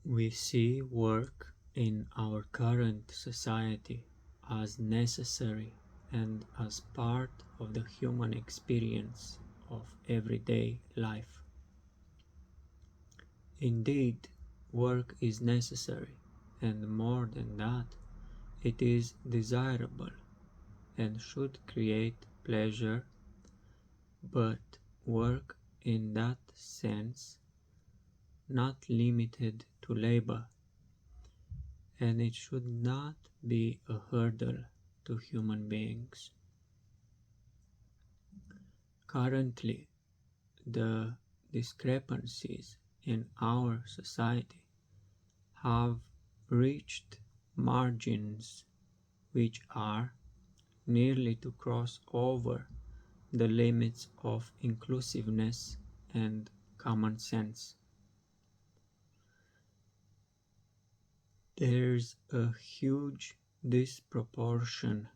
We see work in our current society as necessary and as part of the human experience of everyday life. Indeed, work is necessary, and more than that, it is desirable and should create pleasure, but work in that sense, not limited to labor, and it should not be a hurdle to human beings. Currently, the discrepancies in our society have reached margins which are nearly to cross over the limits of inclusiveness and common sense. There's a huge disproportion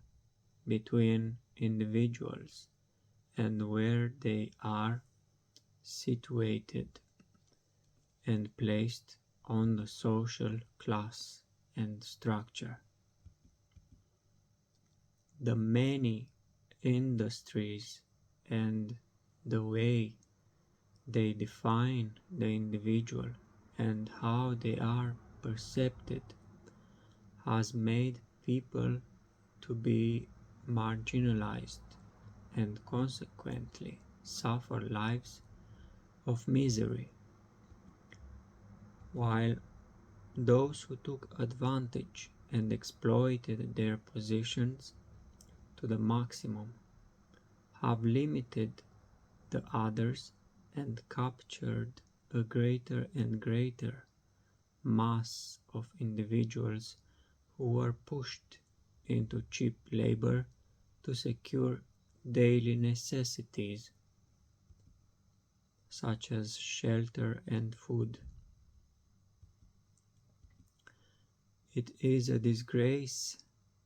between individuals and where they are situated and placed on the social class and structure. The many industries and the way they define the individual and how they are perceived has made people to be marginalized and consequently suffer lives of misery, while those who took advantage and exploited their positions to the maximum have limited the others and captured a greater and greater mass of individuals who were pushed into cheap labor to secure daily necessities such as shelter and food. It is a disgrace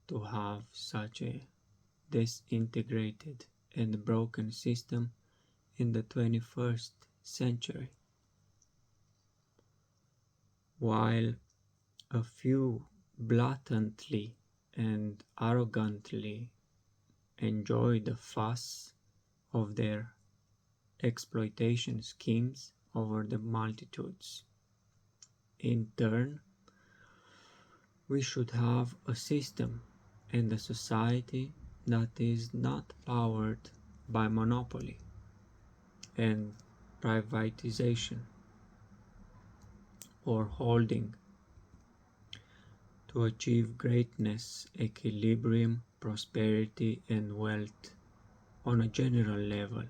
to have such a disintegrated and broken system in the 21st century, while a few blatantly and arrogantly enjoy the fuss of their exploitation schemes over the multitudes. In turn, we should have a system and a society that is not powered by monopoly and privatization or holding to achieve greatness, equilibrium, prosperity, and wealth on a general level,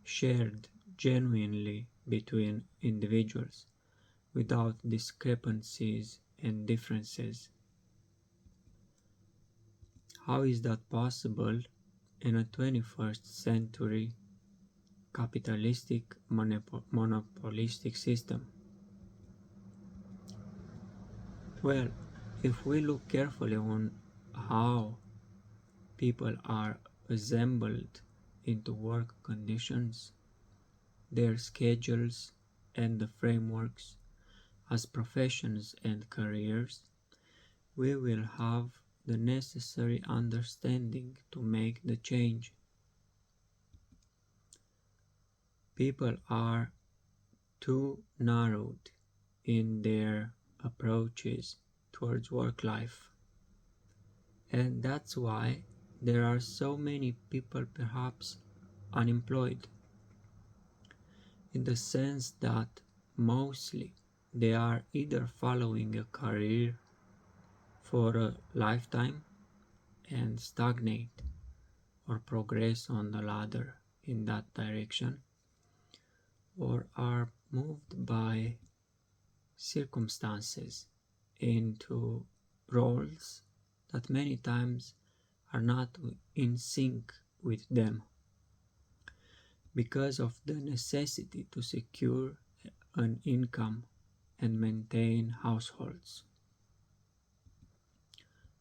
shared genuinely between individuals without discrepancies and differences. How is that possible in a 21st century capitalistic monopolistic system? Well, if we look carefully on how people are assembled into work conditions, their schedules, and the frameworks as professions and careers, we will have the necessary understanding to make the change. People are too narrowed in their approaches towards work life, and that's why there are so many people perhaps unemployed, in the sense that mostly they are either following a career for a lifetime and stagnate or progress on the ladder in that direction, or are moved by circumstances into roles that many times are not in sync with them because of the necessity to secure an income and maintain households.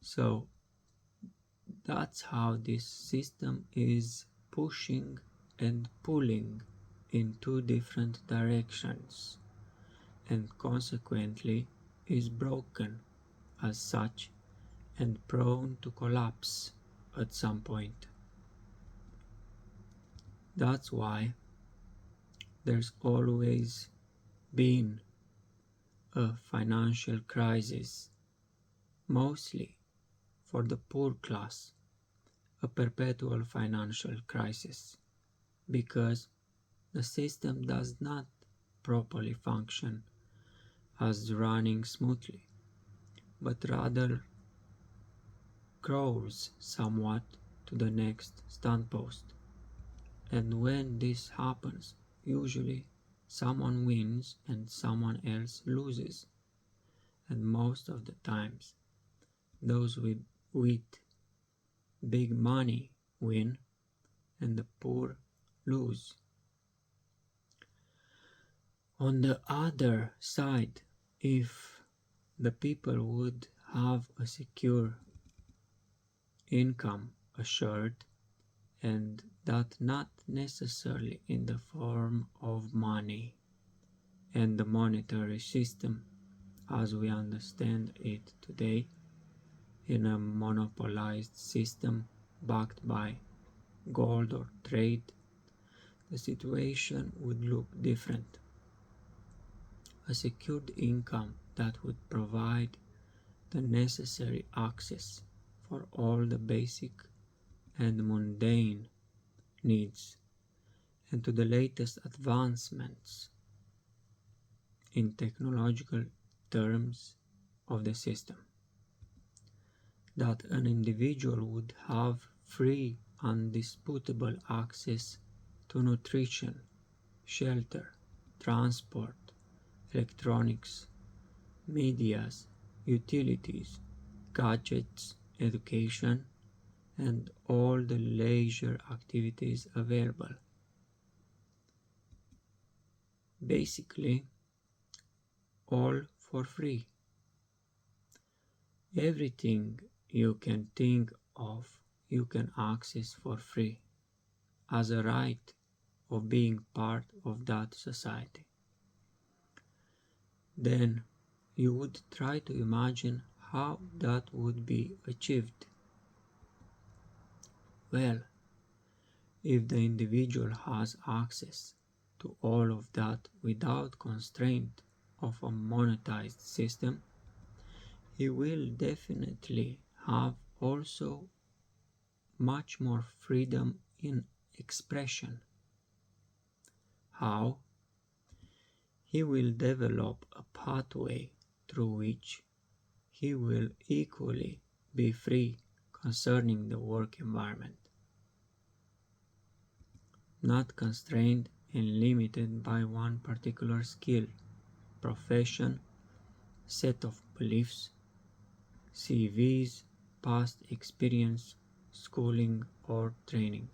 So that's how this system is pushing and pulling in two different directions, and consequently is broken as such and prone to collapse at some point. That's why there's always been a financial crisis, mostly for the poor class, a perpetual financial crisis, because the system does not properly function as running smoothly, but rather crawls somewhat to the next standpost. And when this happens, usually someone wins and someone else loses. And most of the times, those with big money win and the poor lose. On the other side, if the people would have a secure income assured, and that not necessarily in the form of money and the monetary system as we understand it today, in a monopolized system backed by gold or trade, the situation would look different. A secured income that would provide the necessary access for all the basic and mundane needs and to the latest advancements in technological terms of the system. That an individual would have free, undisputable access to nutrition, shelter, transport, electronics, medias, utilities, gadgets, education, and all the leisure activities available. Basically, all for free. Everything you can think of, you can access for free as a right of being part of that society. Then you would try to imagine how that would be achieved. Well, if the individual has access to all of that without constraint of a monetized system, he will definitely have also much more freedom in expression. How? He will develop a pathway through which he will equally be free concerning the work environment, not constrained and limited by one particular skill, profession, set of beliefs, CVs, past experience, schooling, or training.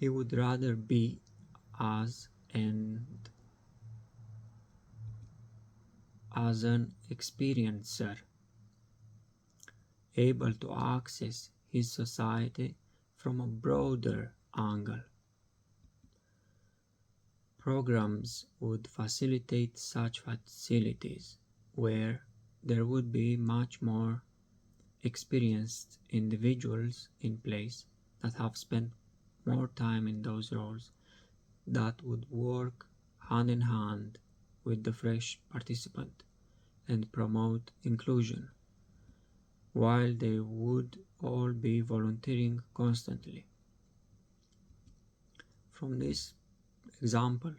He would rather be as an experiencer, able to access his society from a broader angle. Programs would facilitate such facilities where there would be much more experienced individuals in place that have spent more time in those roles that would work hand in hand with the fresh participant and promote inclusion, while they would all be volunteering constantly. From this example,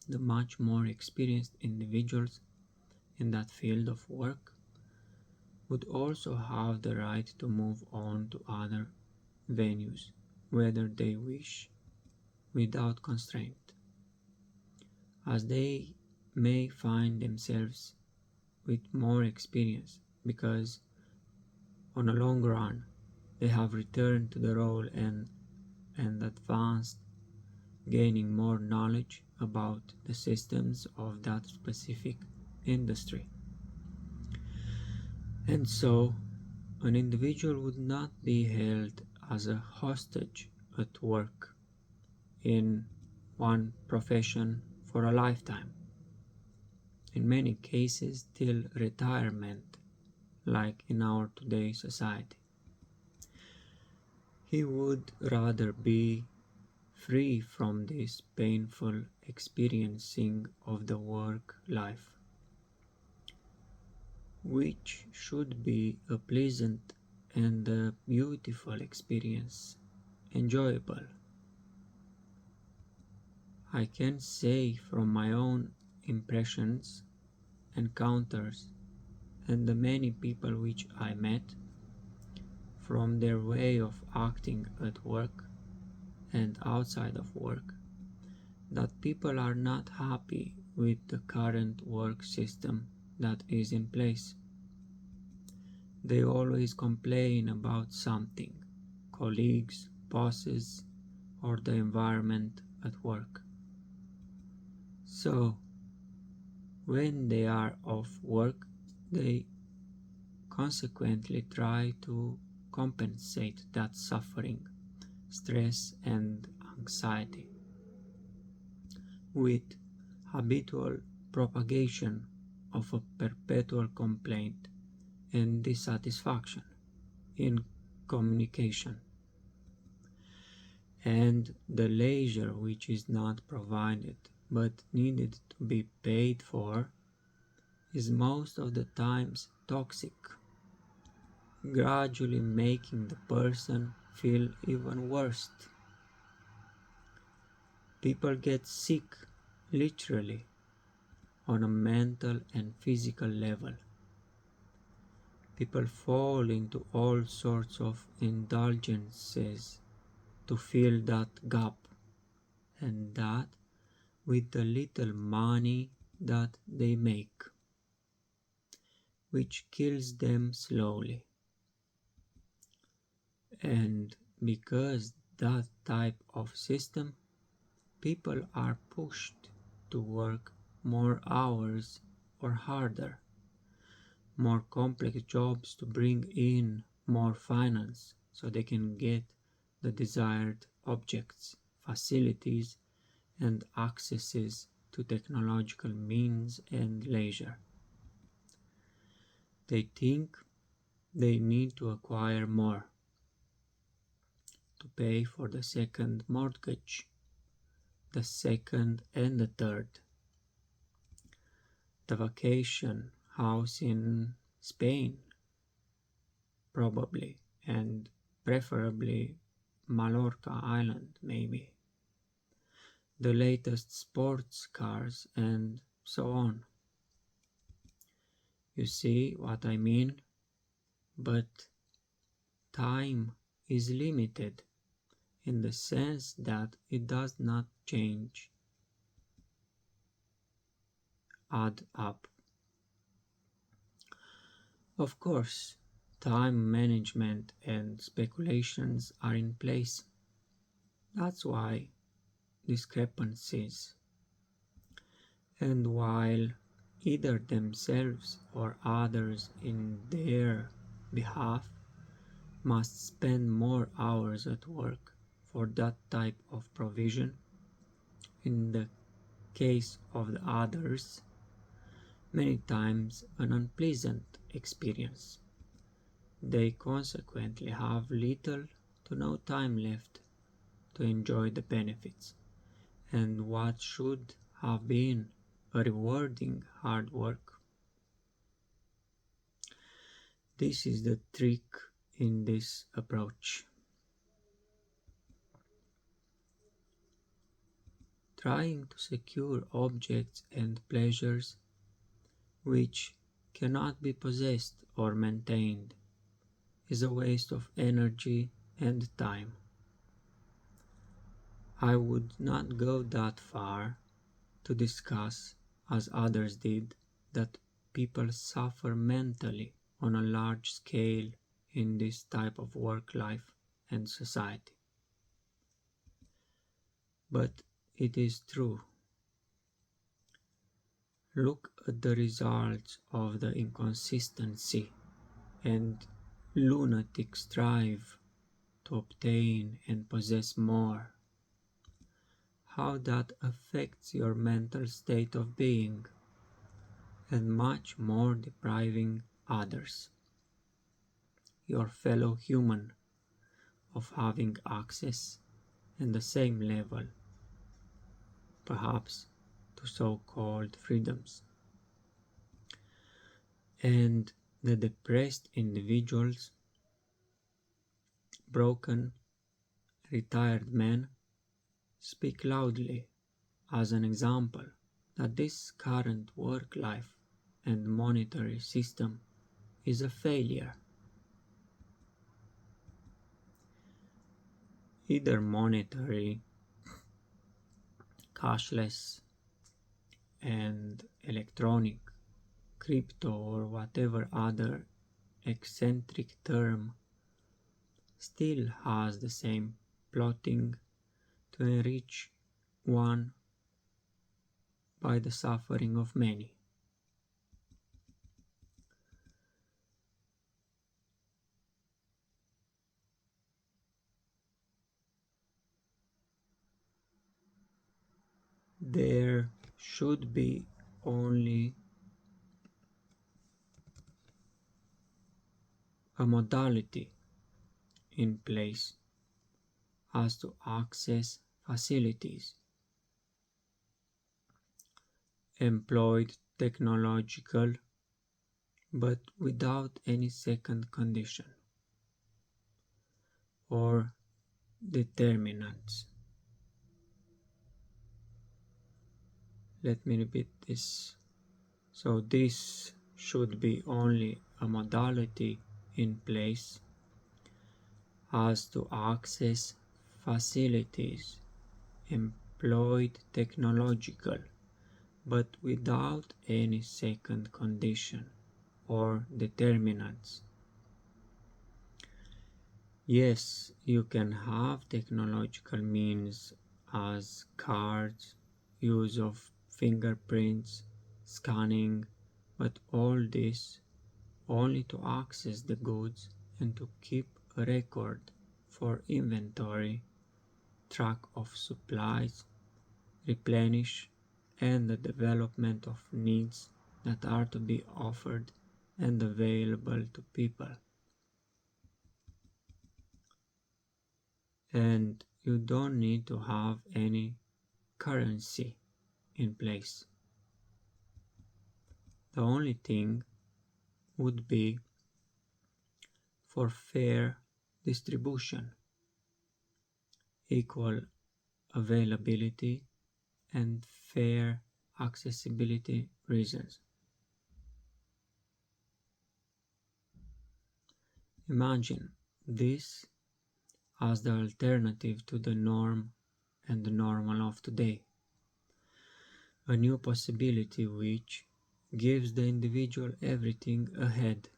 the much more experienced individuals in that field of work would also have the right to move on to other venues, whether they wish, without constraint, as they may find themselves with more experience because on a long run they have returned to the role and advanced, gaining more knowledge about the systems of that specific industry. And so, an individual would not be held as a hostage at work in one profession for a lifetime, in many cases till retirement, like in our today's society. He would rather be free from this painful experiencing of the work life, which should be a pleasant and a beautiful experience, enjoyable. I can say from my own impressions, encounters, and the many people which I met, from their way of acting at work and outside of work, that people are not happy with the current work system that is in place. They always complain about something, colleagues, bosses, or the environment at work. So, when they are off work, they consequently try to compensate that suffering, stress, and anxiety with habitual propagation of a perpetual complaint and dissatisfaction in communication. And the leisure which is not provided but needed to be paid for is most of the times toxic, gradually making the person feel even worse. People get sick, literally, on a mental and physical level. People fall into all sorts of indulgences to fill that gap, and that with the little money that they make, which kills them slowly. And because that type of system, people are pushed to work more hours or harder, more complex jobs to bring in more finance so they can get the desired objects, facilities, and accesses to technological means and leisure. They think they need to acquire more to pay for the second mortgage, the second and the third, the vacation house in Spain, probably, and preferably Mallorca Island, maybe, the latest sports cars, and so on. You see what I mean? But time is limited in the sense that it does not change, add up. Of course, time management and speculations are in place. That's why discrepancies. And while either themselves or others in their behalf must spend more hours at work for that type of provision, in the case of the others, many times an unpleasant experience. They consequently have little to no time left to enjoy the benefits, and what should have been a rewarding hard work. This is the trick in this approach. Trying to secure objects and pleasures which cannot be possessed or maintained is a waste of energy and time. I would not go that far to discuss, as others did, that people suffer mentally on a large scale in this type of work life and society. But it is true. Look at the results of the inconsistency and lunatic strive to obtain and possess more. how that affects your mental state of being, and much more depriving others, your fellow human, of having access and the same level, perhaps, to so-called freedoms. And the depressed individuals, broken, retired men, speak loudly as an example that this current work life and monetary system is a failure. Either monetary, cashless, and electronic, crypto, or whatever other eccentric term, still has the same plotting to enrich one by the suffering of many. There should be only a modality in place as to access facilities, employed technological, but without any second condition or determinants. Let me repeat this. So this should be only a modality in place as to access facilities, employed technological, but without any second condition or determinants. Yes, you can have technological means as cards, use of fingerprints, scanning, but all this only to access the goods and to keep a record for inventory, track of supplies, replenish, and the development of needs that are to be offered and available to people. And you don't need to have any currency in place. The only thing would be for fair distribution, equal availability, and fair accessibility reasons. Imagine this as the alternative to the norm and the normal of today. A new possibility which gives the individual everything ahead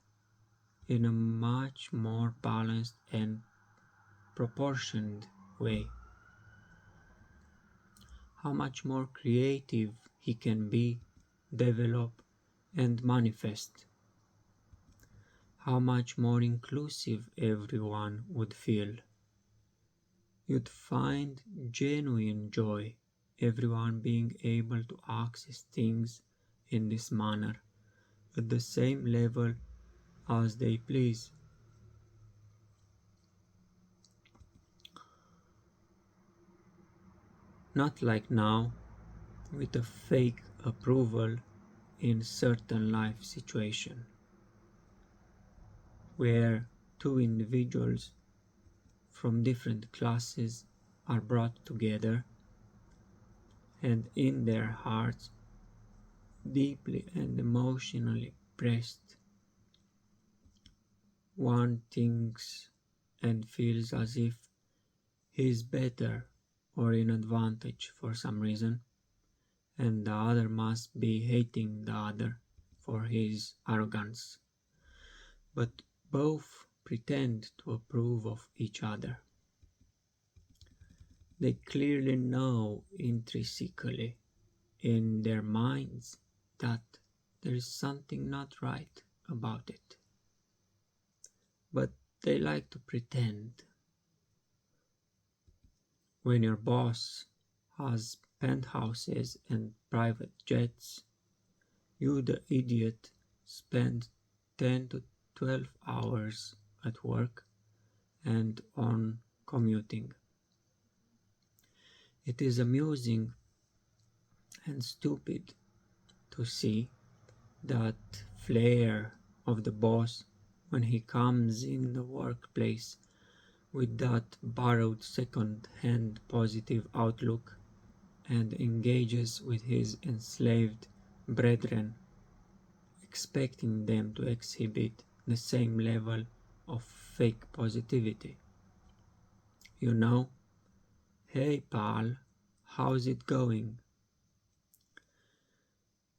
in a much more balanced and proportioned way. How much more creative he can be, develop, and manifest. How much more inclusive everyone would feel. You'd find genuine joy, everyone being able to access things in this manner at the same level as they please. Not like now, with a fake approval in certain life situation, where two individuals from different classes are brought together and in their hearts deeply and emotionally pressed. One thinks and feels as if he is better or in advantage for some reason, and the other must be hating the other for his arrogance. But both pretend to approve of each other. They clearly know intrinsically in their minds that there is something not right about it. But they like to pretend. When your boss has penthouses and private jets, you, the idiot, spend 10 to 12 hours at work and on commuting. It is amusing and stupid to see that flair of the boss when he comes in the workplace with that borrowed second-hand positive outlook and engages with his enslaved brethren, expecting them to exhibit the same level of fake positivity. You know, hey pal, how's it going?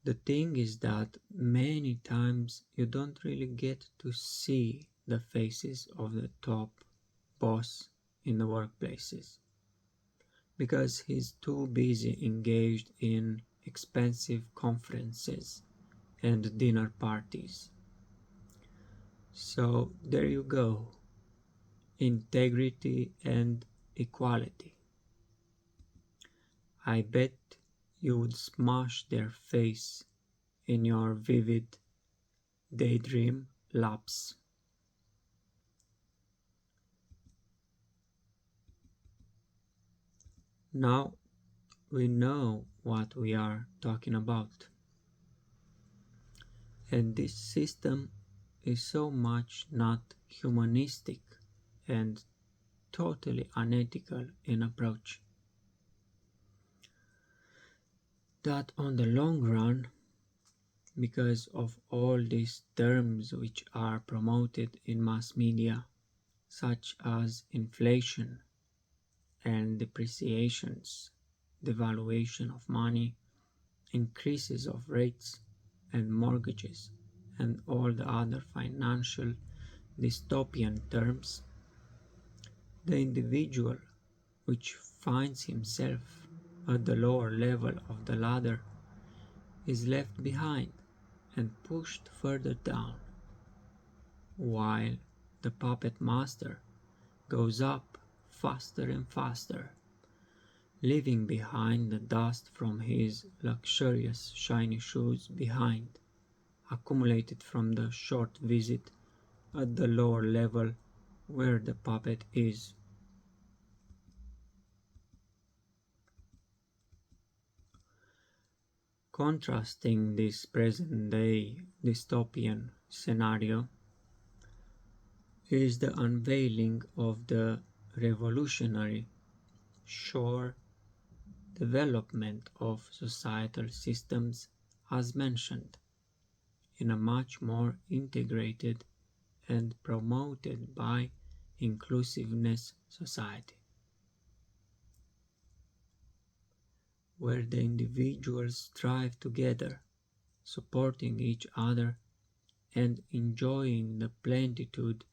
The thing is that many times you don't really get to see the faces of the top boss in the workplaces because he's too busy engaged in expensive conferences and dinner parties. So there you go, integrity and equality. I bet you would smash their face in your vivid daydream laps. Now we know what we are talking about. And this system is so much not humanistic and totally unethical in approach that on the long run, because of all these terms which are promoted in mass media, such as inflation and depreciations, devaluation of money, increases of rates and mortgages, and all the other financial dystopian terms, the individual which finds himself at the lower level of the ladder is left behind and pushed further down, while the puppet master goes up faster and faster, leaving behind the dust from his luxurious shiny shoes behind, accumulated from the short visit at the lower level where the puppet is. Contrasting this present-day dystopian scenario is the unveiling of the revolutionary, sure development of societal systems as mentioned, in a much more integrated and promoted by inclusiveness society, where the individuals thrive together, supporting each other and enjoying the plenitude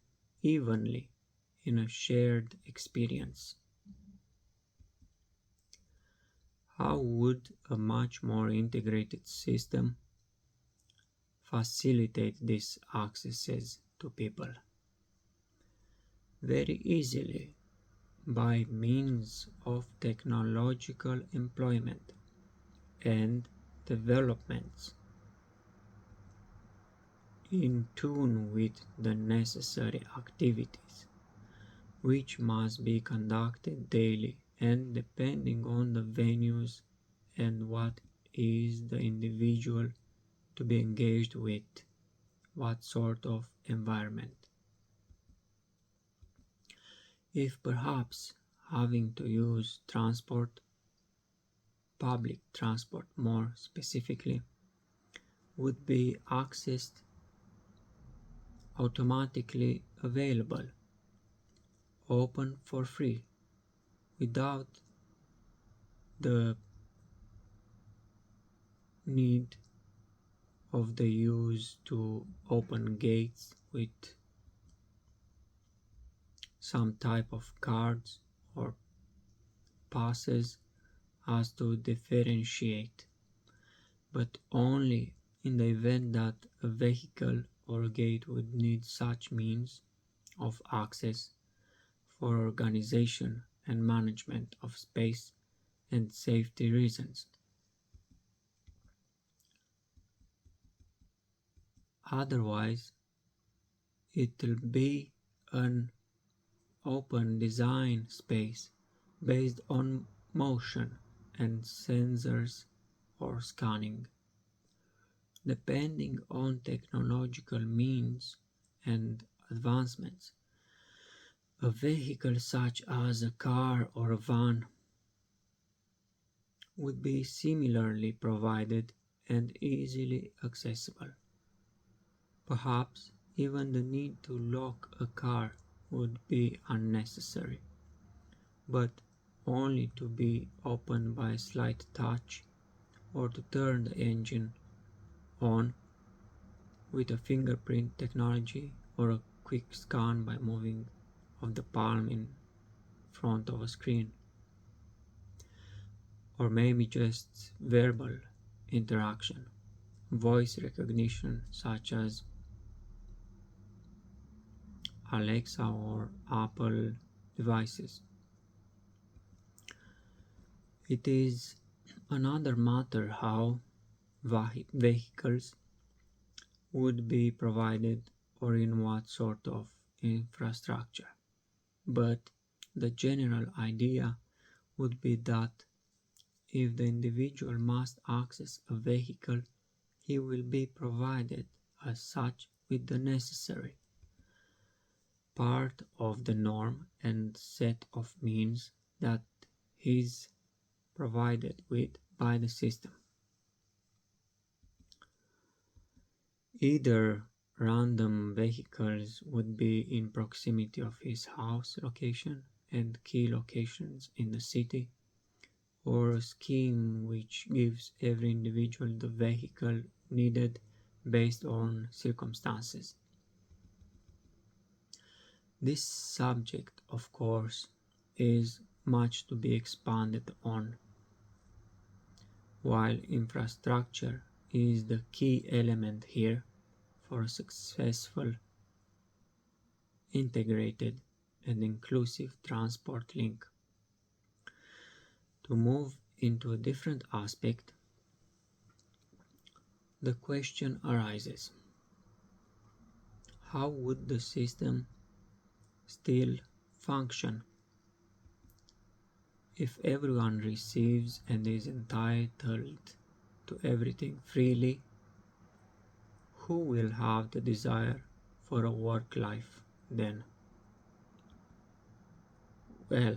evenly in a shared experience. How would a much more integrated system facilitate these accesses to people? Very easily by means of technological employment and developments in tune with the necessary activities which must be conducted daily and depending on the venues and what is the individual to be engaged with, what sort of environment. If perhaps having to use transport, public transport more specifically, would be accessed automatically available, open for free, without the need of the use to open gates with some type of cards or passes as to differentiate, but only in the event that a vehicle or gate would need such means of access for organization and management of space and safety reasons. Otherwise, it'll be an open design space based on motion and sensors or scanning. Depending on technological means and advancements, a vehicle such as a car or a van would be similarly provided and easily accessible. Perhaps even the need to lock a car would be unnecessary, but only to be opened by a slight touch or to turn the engine on with a fingerprint technology or a quick scan by moving of the palm in front of a screen, or maybe just verbal interaction, voice recognition such as Alexa or Apple devices. It is another matter how vehicles would be provided or in what sort of infrastructure. But the general idea would be that if the individual must access a vehicle, he will be provided as such with the necessary part of the norm and set of means that he is provided with by the system. Either random vehicles would be in proximity of his house location and key locations in the city, or a scheme which gives every individual the vehicle needed based on circumstances. This subject, of course, is much to be expanded on. While infrastructure is the key element here for a successful, integrated, and inclusive transport link. To move into a different aspect, the question arises: how would the system still function if everyone receives and is entitled to everything freely? Who will have the desire for a work life then? Well,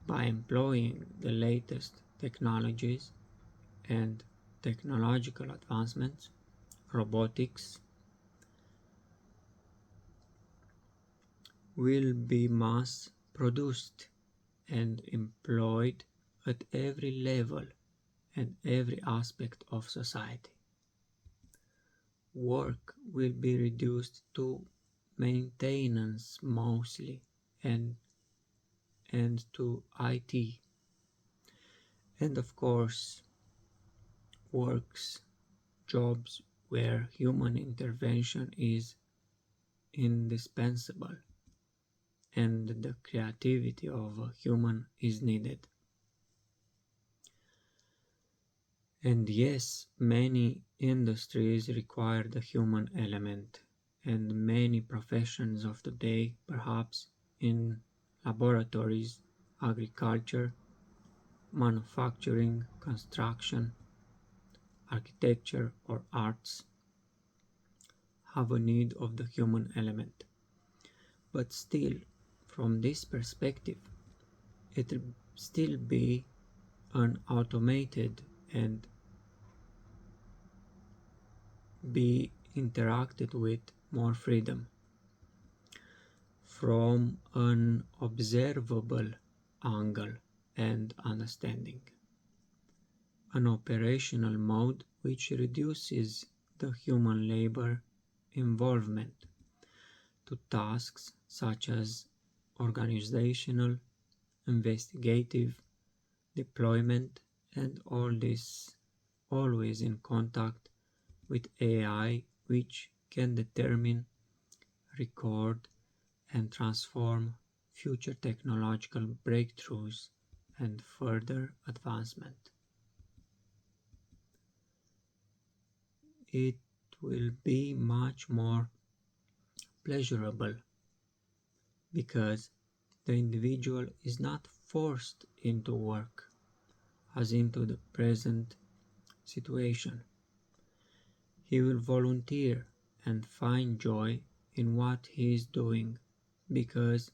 by employing the latest technologies and technological advancements, robotics will be mass produced and employed at every level and every aspect of society. Work will be reduced to maintenance mostly and to IT. And of course, works, jobs where human intervention is indispensable and the creativity of a human is needed. And yes, many industries require the human element, and many professions of today, perhaps in laboratories, agriculture, manufacturing, construction, architecture, or arts, have a need of the human element. But still, from this perspective, it will still be an automated and be interacted with more freedom from an observable angle and understanding. An operational mode which reduces the human labor involvement to tasks such as organizational, investigative, deployment, and all this always in contact with AI, which can determine, record, and transform future technological breakthroughs and further advancement. It will be much more pleasurable because the individual is not forced into work as into the present situation. He will volunteer and find joy in what he is doing because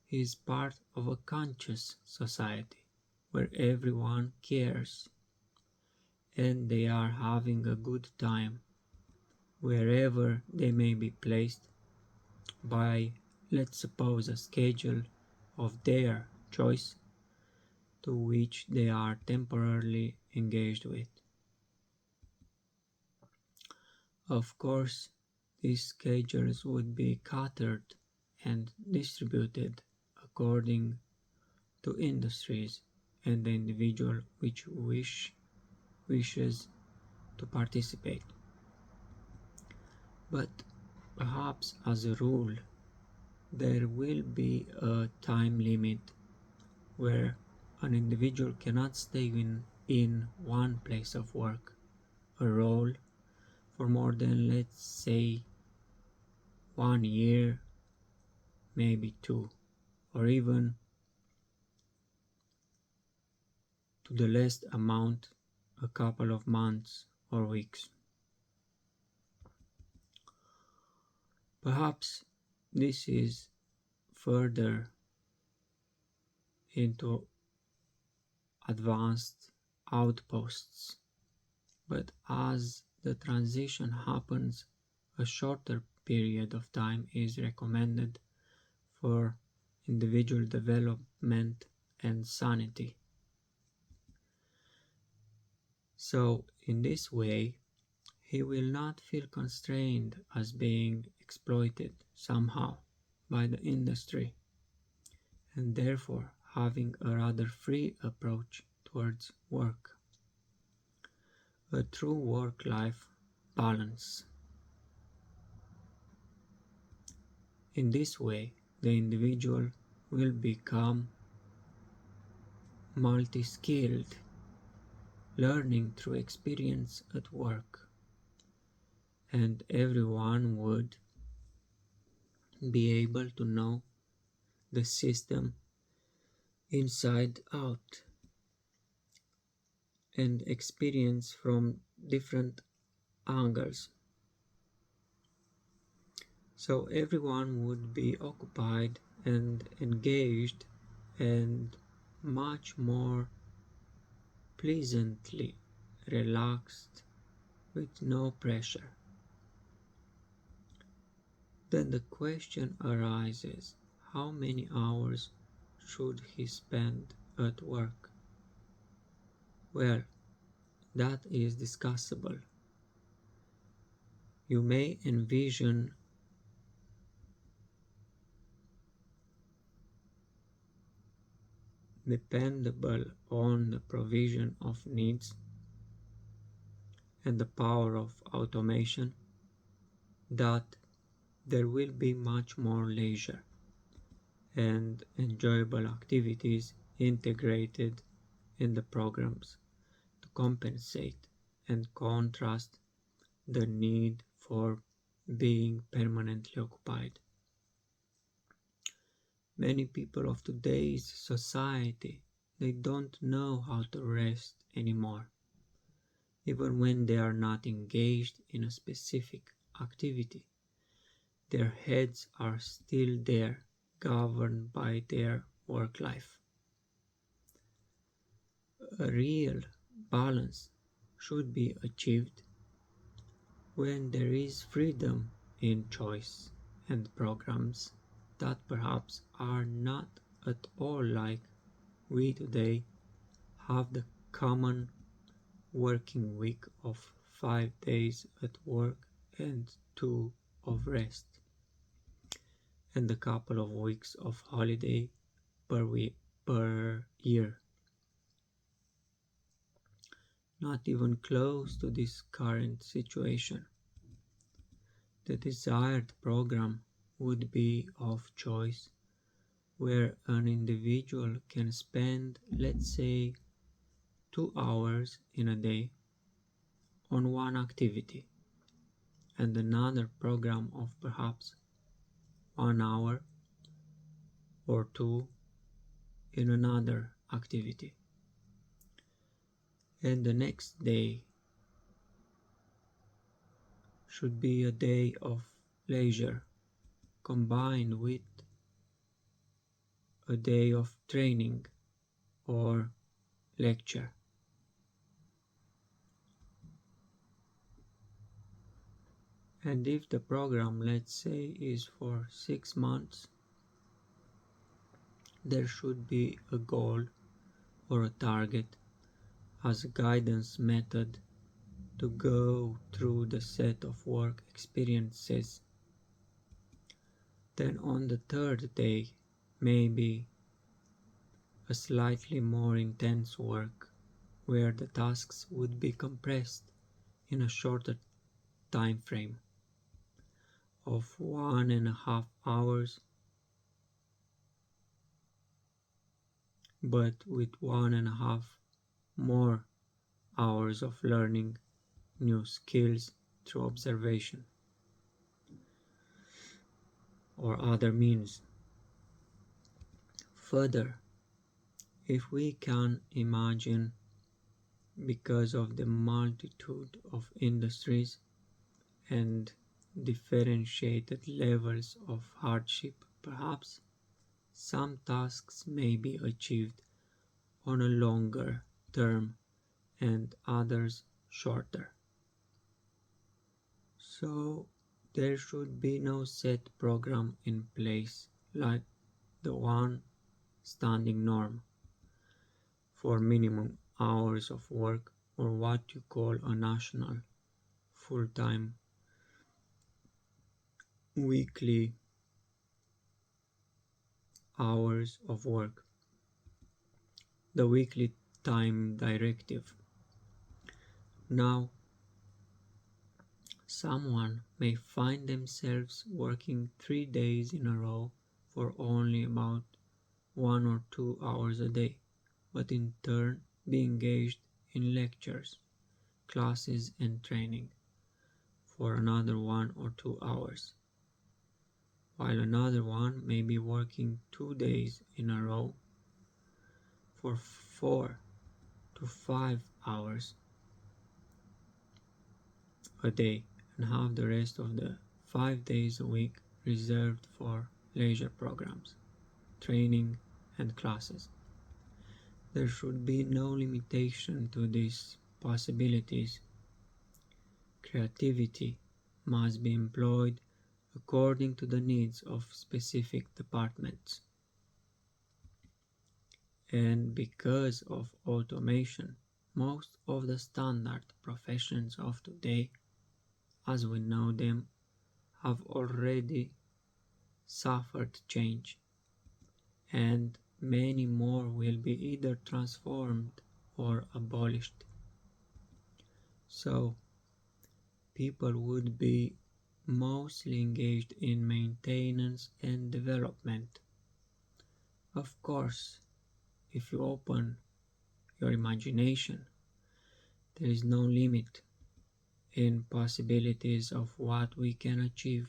he is part of a conscious society where everyone cares and they are having a good time wherever they may be placed by, let's suppose, a schedule of their choice to which they are temporarily engaged with. Of course, these schedules would be catered and distributed according to industries and the individual which wishes to participate. But perhaps as a rule, there will be a time limit where an individual cannot stay in one place of work, a role, for more than, let's say, 1 year, maybe 2, or even to the least amount, a couple of months or weeks. Perhaps this is further into advanced outposts, but as the transition happens, a shorter period of time is recommended for individual development and sanity. So, in this way, he will not feel constrained as being exploited somehow by the industry, and therefore having a rather free approach towards work. A true work-life balance. In this way, the individual will become multi-skilled, learning through experience at work, and everyone would be able to know the system inside out and experience from different angles. So everyone would be occupied and engaged and much more pleasantly relaxed with no pressure. Then the question arises, how many hours should he spend at work? Well, that is discussable. You may envision dependable on the provision of needs and the power of automation that there will be much more leisure and enjoyable activities integrated in the programs to compensate and contrast the need for being permanently occupied. Many people of today's society, they don't know how to rest anymore, even when they are not engaged in a specific activity. Their heads are still there, governed by their work life. A real balance should be achieved when there is freedom in choice and programs that perhaps are not at all like we today have the common working week of 5 days at work and 2 of rest, and a couple of weeks of holiday per year. Not even close to this current situation. The desired program would be of choice where an individual can spend, let's say, 2 hours in a day on one activity and another program of perhaps 1 hour or two in another activity. And the next day should be a day of leisure combined with a day of training or lecture. And if the program, let's say, is for 6 months, there should be a goal or a target as a guidance method to go through the set of work experiences. Then on the third day, maybe a slightly more intense work where the tasks would be compressed in a shorter time frame of 1.5 hours, but with 1.5 more hours of learning new skills through observation or other means. Further, if we can imagine, because of the multitude of industries and differentiated levels of hardship, perhaps some tasks may be achieved on a longer term and others shorter. So there should be no set program in place like the one standing norm for minimum hours of work or what you call a national full-time weekly hours of work, the weekly time directive. Now, someone may find themselves working 3 days in a row for only about 1 or 2 hours a day, but in turn be engaged in lectures, classes and training for another 1 or 2 hours, while another one may be working 2 days in a row for 4 to 5 hours a day and have the rest of the 5 days a week reserved for leisure programs, training and classes. There should be no limitation to these possibilities. Creativity must be employed according to the needs of specific departments. And because of automation, most of the standard professions of today, as we know them, have already suffered change, and many more will be either transformed or abolished. So, people would be mostly engaged in maintenance and development. Of course, if you open your imagination, there is no limit in possibilities of what we can achieve.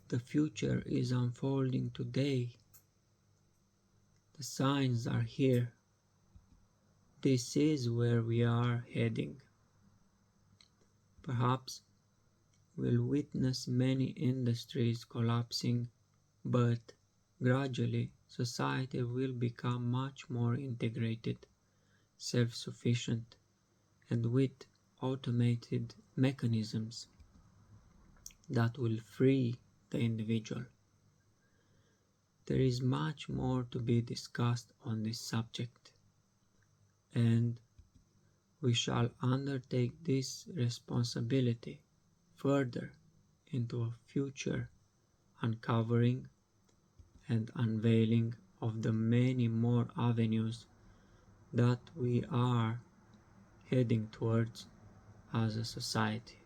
The future is unfolding today. The signs are here. This is where we are heading. Perhaps we'll witness many industries collapsing, but gradually society will become much more integrated, self-sufficient, and with automated mechanisms that will free the individual. There is much more to be discussed on this subject, and we shall undertake this responsibility further into a future uncovering and unveiling of the many more avenues that we are heading towards as a society.